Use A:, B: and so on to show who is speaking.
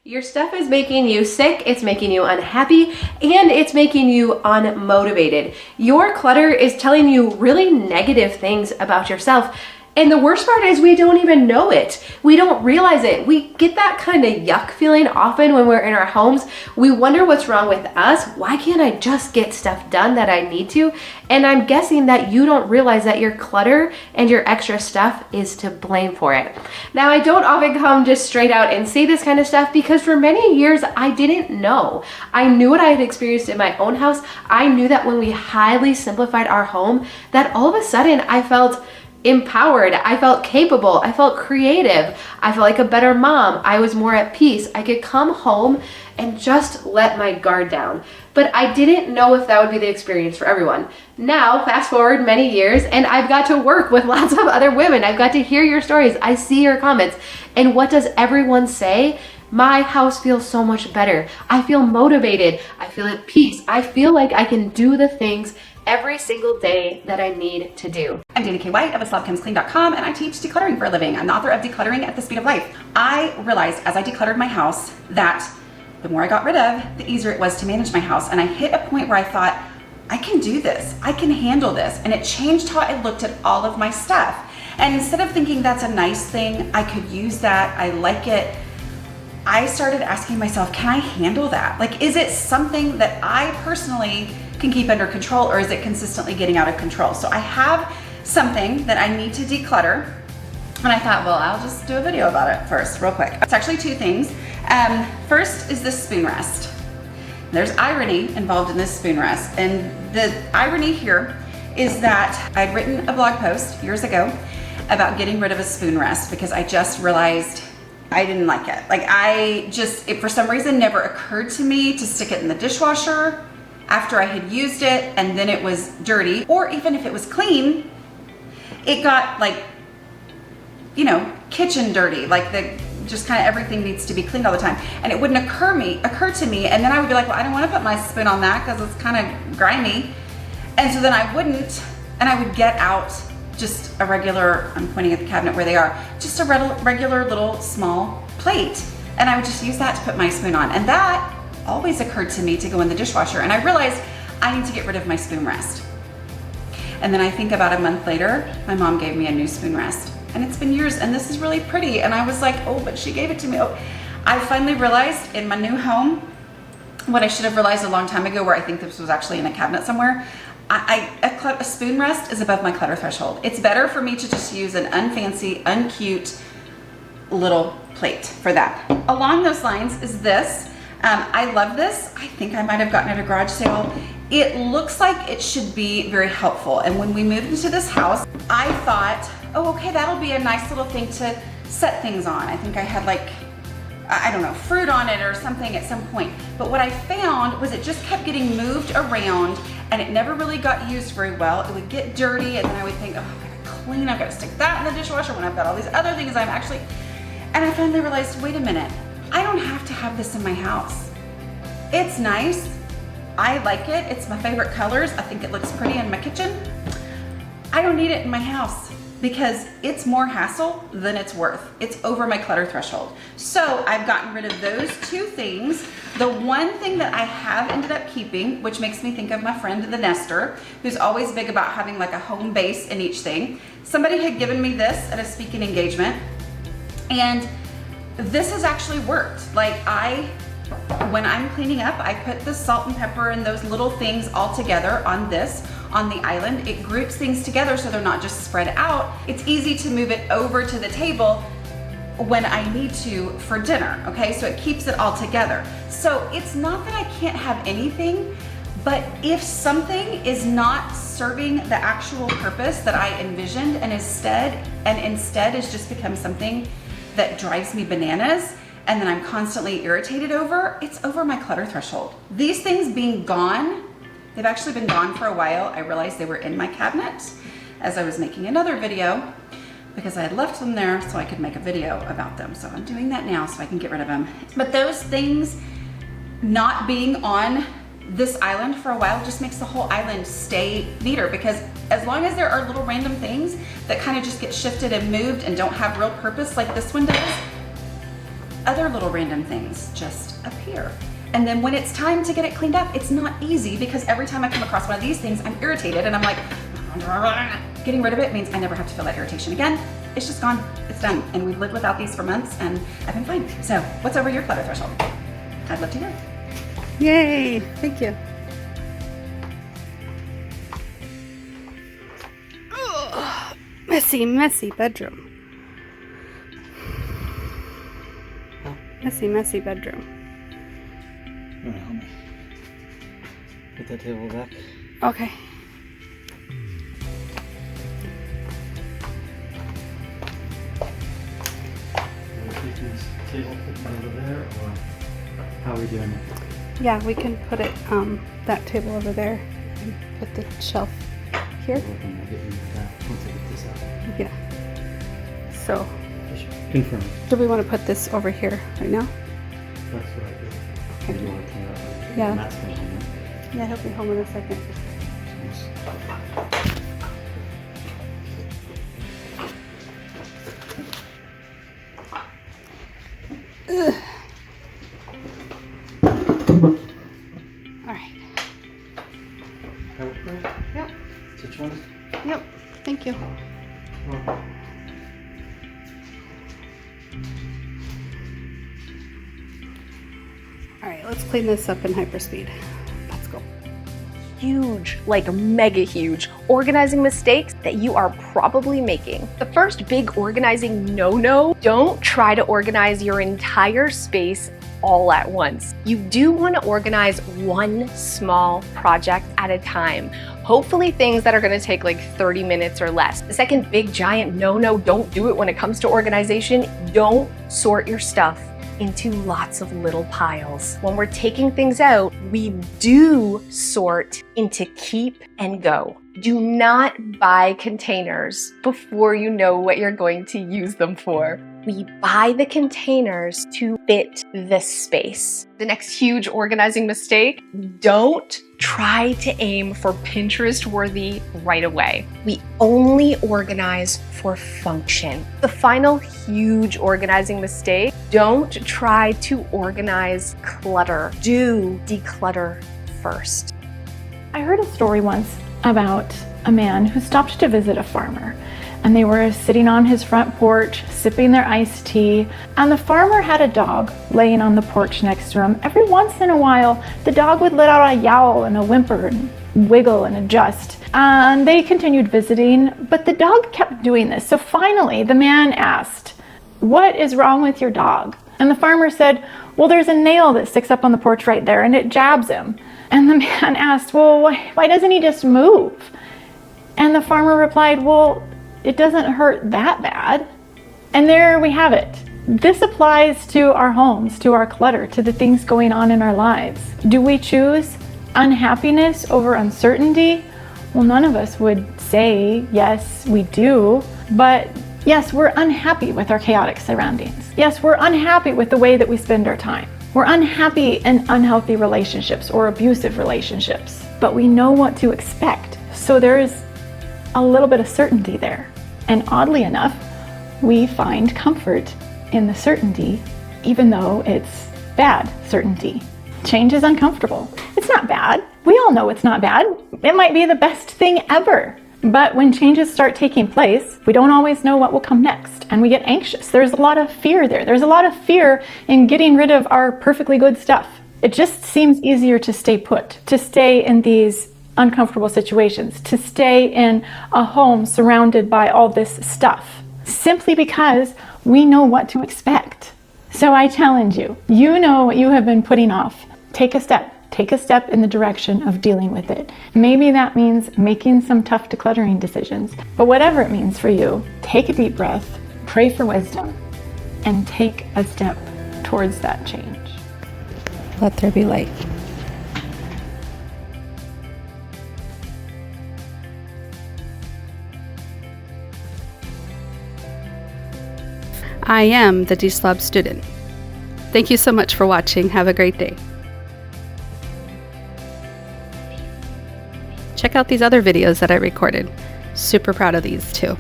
A: Your stuff is making you sick, it's making you unhappy, and it's making you unmotivated. Your clutter is telling you really negative things about yourself. And the worst part is we don't even know it. We don't realize it. We get that kind of yuck feeling often when we're in our homes. We wonder what's wrong with us. Why can't I just get stuff done that I need to? And I'm guessing that you don't realize that your clutter and your extra stuff is to blame for it. Now, I don't often come just straight out and say this kind of stuff because for many years I didn't know. I knew what I had experienced in my own house. I knew that when we highly simplified our home, that all of a sudden I felt empowered, I felt capable, I felt creative, I felt like a better mom, I was more at peace. I could come home and just let my guard down. But I didn't know if that would be the experience for everyone. Now, fast forward many years, and I've got to work with lots of other women. I've got to hear your stories. I see your comments. And what does everyone say? My house feels so much better. I feel motivated. I feel at peace. I feel like I can do the things every single day that I need to do.
B: I'm Dana K. White of DeslobComesClean.com, and I teach decluttering for a living. I'm the author of Decluttering at the Speed of Life. I realized as I decluttered my house that the more I got rid of, the easier it was to manage my house. And I hit a point where I thought, I can do this. I can handle this. And it changed how I looked at all of my stuff. And instead of thinking that's a nice thing, I could use that, I like it, I started asking myself, can I handle that? Like, is it something that I personally can keep under control, or is it consistently getting out of control? So I have something that I need to declutter, and I thought, well, I'll just do a video about it first, real quick. It's actually two things. First is this spoon rest. There's irony involved in this spoon rest, and the irony here is that I'd written a blog post years ago about getting rid of a spoon rest because I just realized I didn't like it. Like, it for some reason never occurred to me to stick it in the dishwasher after I had used it and then it was dirty, or even if it was clean, it got like, you know, kitchen dirty, like just kind of everything needs to be cleaned all the time. And it wouldn't occur to me, and then I would be like, well, I don't want to put my spoon on that because it's kind of grimy. And so then I wouldn't, and I would get out just a regular, I'm pointing at the cabinet where they are, just a regular little small plate. And I would just use that to put my spoon on. And that always occurred to me to go in the dishwasher. And I realized I need to get rid of my spoon rest. And then I think about a month later, my mom gave me a new spoon rest. And it's been years, and this is really pretty. And I was like, oh, but she gave it to me. Oh, I finally realized in my new home, what I should have realized a long time ago, where I think this was actually in a cabinet somewhere, a spoon rest is above my clutter threshold. It's better for me to just use an unfancy, uncute little plate for that. Along those lines is this. I love this. I think I might have gotten it at a garage sale. It looks like it should be very helpful. And when we moved into this house, I thought, oh, okay, that'll be a nice little thing to set things on. I think I had like, I don't know, fruit on it or something at some point. But what I found was it just kept getting moved around and it never really got used very well. It would get dirty, and then I would think, oh, I've got to clean, I've got to stick that in the dishwasher when I've got all these other things I'm actually, and I finally realized, wait a minute, I don't have to have this in my house. It's nice, I like it, it's my favorite colors, I think it looks pretty in my kitchen. I don't need it in my house because it's more hassle than it's worth. It's over my clutter threshold. So I've gotten rid of those two things. The one thing that I have ended up keeping, which makes me think of my friend the nester, who's always big about having like a home base in each thing. Somebody had given me this at a speaking engagement, and this has actually worked. Like, when I'm cleaning up, I put the salt and pepper and those little things all together on the island. It groups things together so they're not just spread out. It's easy to move it over to the table when I need to for dinner, okay? So it keeps it all together. So it's not that I can't have anything, but if something is not serving the actual purpose that I envisioned and instead has just become something that drives me bananas, and then I'm constantly irritated over, it's over my clutter threshold. These things being gone, they've actually been gone for a while. I realized they were in my cabinet as I was making another video because I had left them there so I could make a video about them. So I'm doing that now so I can get rid of them. But those things not being on this island for a while just makes the whole island stay neater, because as long as there are little random things that kind of just get shifted and moved and don't have real purpose like this one does, other little random things just appear. And then when it's time to get it cleaned up, it's not easy because every time I come across one of these things, I'm irritated and I'm like, getting rid of it means I never have to feel that irritation again. It's just gone, it's done. And we've lived without these for months and I've been fine. So what's over your clutter threshold? I'd love to hear.
C: Yay, thank you. Ugh, messy bedroom. Messy bedroom.
D: You wanna help me? Put that table back.
C: Okay.
D: Are we taking this table, putting it over there, or how are we doing it?
C: Yeah, we can put it, that table over there and put the shelf here.
D: We're gonna get rid of that once I get this out.
C: Yeah. So,
D: Just confirm.
C: do we want to put this over here right now?
D: That's what I did.
C: Okay.
D: You wanna clean it up?
C: Yeah.
D: Matt's gonna hang it.
C: Yeah, he'll be home in a second. Ugh. All right.
D: That work for you?
C: Yep.
D: Is that what you wanted?
C: Yep. Thank you.
D: Well,
C: All right, let's clean this up in hyperspeed. Let's go.
A: Huge, like mega huge, organizing mistakes that you are probably making. The first big organizing no-no, don't try to organize your entire space all at once. You do want to organize one small project at a time. Hopefully things that are going to take like 30 minutes or less. The second big giant no-no, don't do it when it comes to organization, don't sort your stuff into lots of little piles. When we're taking things out, we do sort into keep and go. Do not buy containers before you know what you're going to use them for. We buy the containers to fit the space. The next huge organizing mistake, don't try to aim for Pinterest-worthy right away. We only organize for function. The final huge organizing mistake, don't try to organize clutter. Do declutter first.
E: I heard a story once about a man who stopped to visit a farmer, and they were sitting on his front porch sipping their iced tea, and the farmer had a dog laying on the porch next to him. Every once in a while the dog would let out a yowl and a whimper and wiggle and adjust, and they continued visiting, but the dog kept doing this. So finally the man asked, "What is wrong with your dog?" And the farmer said, "Well, there's a nail that sticks up on the porch right there and it jabs him." And the man asked, "Well, why doesn't he just move?" And the farmer replied, "Well, it doesn't hurt that bad." And there we have it. This applies to our homes, to our clutter, to the things going on in our lives. Do we choose unhappiness over uncertainty? Well, none of us would say, yes, we do. But yes, we're unhappy with our chaotic surroundings. Yes, we're unhappy with the way that we spend our time. We're unhappy in unhealthy relationships or abusive relationships, but we know what to expect. So there's a little bit of certainty there. And oddly enough, we find comfort in the certainty, even though it's bad certainty. Change is uncomfortable. It's not bad. We all know it's not bad. It might be the best thing ever. But when changes start taking place, we don't always know what will come next, and we get anxious. There's a lot of fear there. There's a lot of fear in getting rid of our perfectly good stuff. It just seems easier to stay put, to stay in these uncomfortable situations, to stay in a home surrounded by all this stuff, simply because we know what to expect. So I challenge you, you know what you have been putting off. Take a step. Take a step in the direction of dealing with it. Maybe that means making some tough decluttering decisions, but whatever it means for you, take a deep breath, pray for wisdom, and take a step towards that change.
C: Let there be light. I am the Deslob student. Thank you so much for watching. Have a great day. Check out these other videos that I recorded. Super proud of these too.